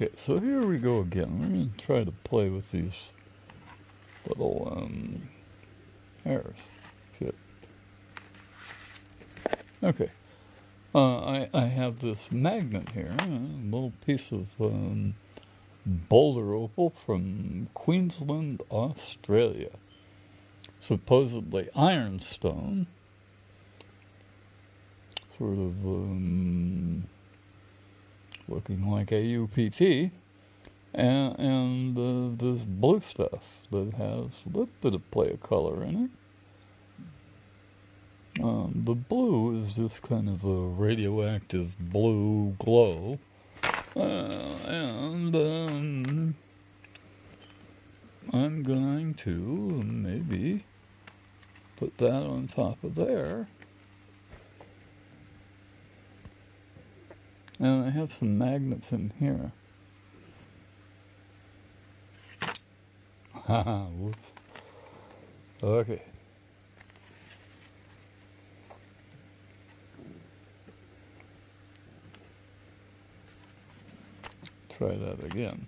Okay, so here we go again. Let me try to play with these little hairs. Shit. Okay. I have this magnet here, a little piece of boulder opal from Queensland, Australia. Supposedly ironstone. Sort of looking like AUPT. And this blue stuff that has a little bit of play of color in it. The blue is just kind of a radioactive blue glow. And I'm going to maybe put that on top of there. And I have some magnets in here. Haha, whoops. Okay. Try that again.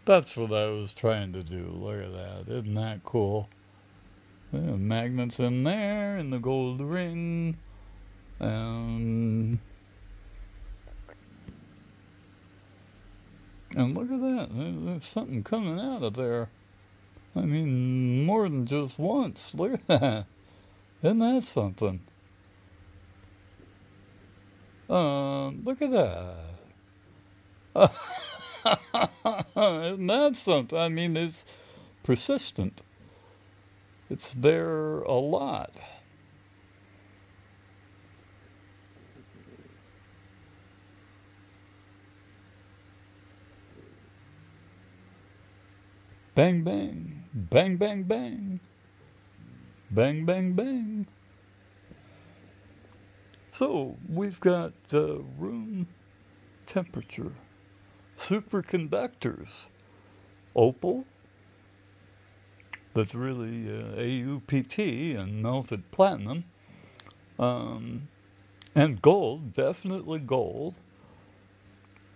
That's what I was trying to do. Look at that. Isn't that cool? Magnets in there, and the gold ring. And look at that. There's something coming out of there. I mean, more than just once. Look at that. Isn't that something? Look at that. Isn't that something? I mean, it's persistent. It's there a lot. Bang, bang. Bang, bang, bang. Bang, bang, bang. So, we've got room temperature superconductors. Opal, that's really AUPT and melted platinum. And gold, definitely gold.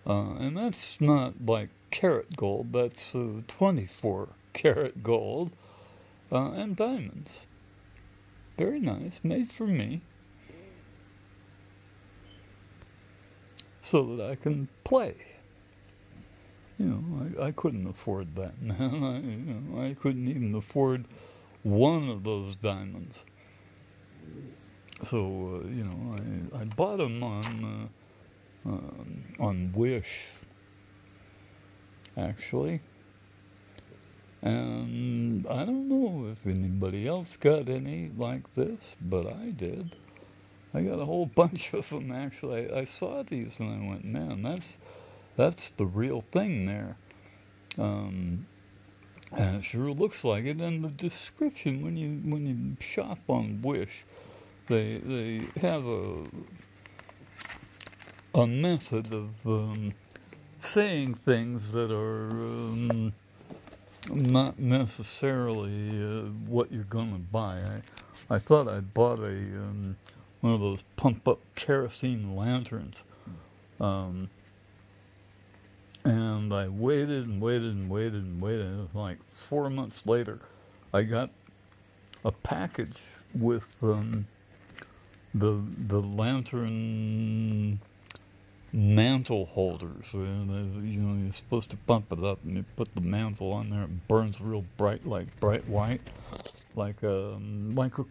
And that's not like carat gold, that's 24 karat gold. And diamonds. Very nice, made for me. So that I can play. You know, I couldn't afford that, man. I couldn't even afford one of those diamonds. So, you know, I bought them on Wish, actually. And I don't know if anybody else got any like this, but I did. I got a whole bunch of them, actually. I saw these and I went, man, that's the real thing there. And it sure looks like it. And the description when you shop on Wish, they have a method of saying things that are not necessarily what you're gonna buy. I thought I bought one of those pump up kerosene lanterns. And I waited and waited and waited and waited. It was like 4 months later, I got a package with the lantern mantle holders. And, you know, you're supposed to pump it up, and you put the mantle on there. It burns real bright, like bright white, like a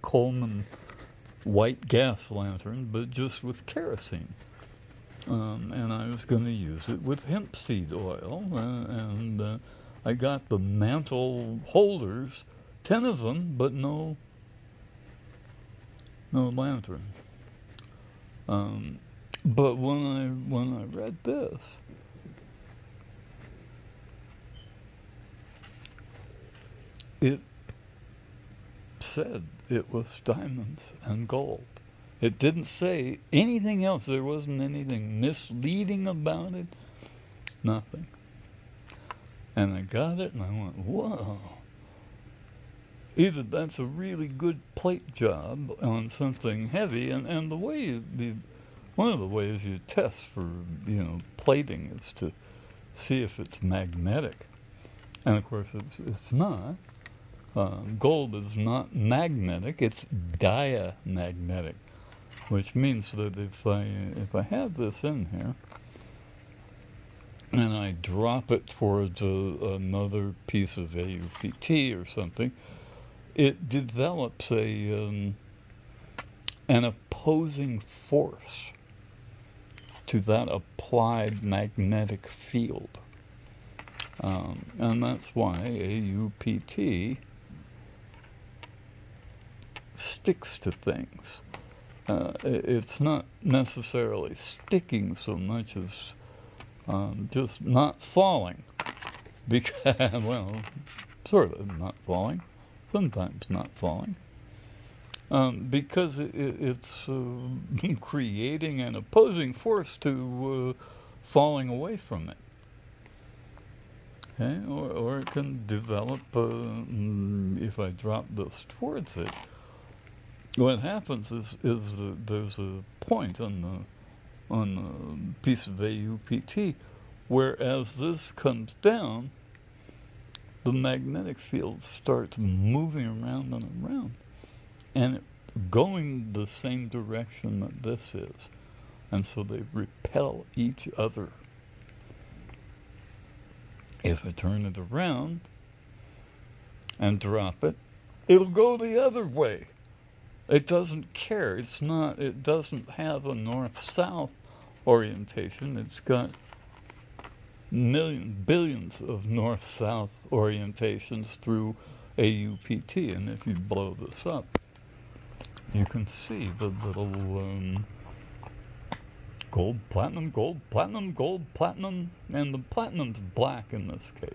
Coleman white gas lantern, but just with kerosene. And I was going to use it with hemp seed oil, and I got the mantle holders, 10 of them, but no lantern. But when I read this, said it was diamonds and gold. It didn't say anything else. There wasn't anything misleading about it. Nothing. And I got it and I went, whoa. Either that's a really good plate job on something heavy, and the way one of the ways you test for, plating is to see if it's magnetic. And of course it's not. Gold is not magnetic, it's diamagnetic, which means that if I have this in here and I drop it towards another piece of AUPT or something, it develops an opposing force to that applied magnetic field. And that's why AUPT sticks to things. It's not necessarily sticking so much as just not falling. Because, well, sort of not falling. Sometimes not falling. Because it's creating an opposing force to falling away from it. Okay? Or it can develop, if I drop this towards it, what happens is there's a point on the piece of AUPT where as this comes down, the magnetic field starts moving around and around, and it's going the same direction that this is, and so they repel each other. If I turn it around and drop it, it'll go the other way. It doesn't care. It doesn't have a north-south orientation. It's got billions of north-south orientations through AUPT. And if you blow this up, you can see the little gold, platinum, gold, platinum, and the platinum's black in this case.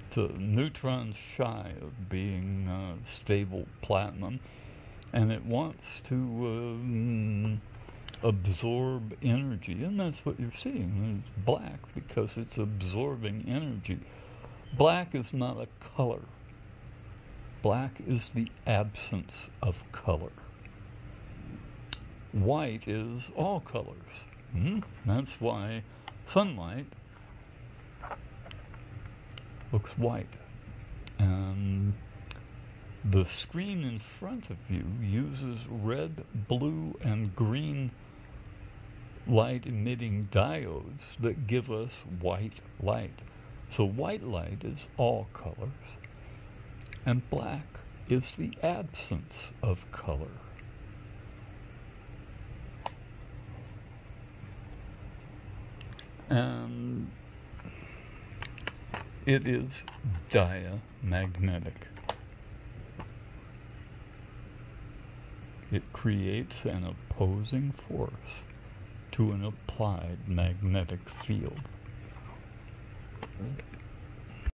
It's a neutron shy of being stable platinum. And it wants to absorb energy, and that's what you're seeing. It's black because it's absorbing energy. Black is not a color. Black is the absence of color. White is all colors. That's why sunlight looks white. And the screen in front of you uses red, blue, and green light-emitting diodes that give us white light. So white light is all colors, and black is the absence of color. And it is diamagnetic. It creates an opposing force to an applied magnetic field.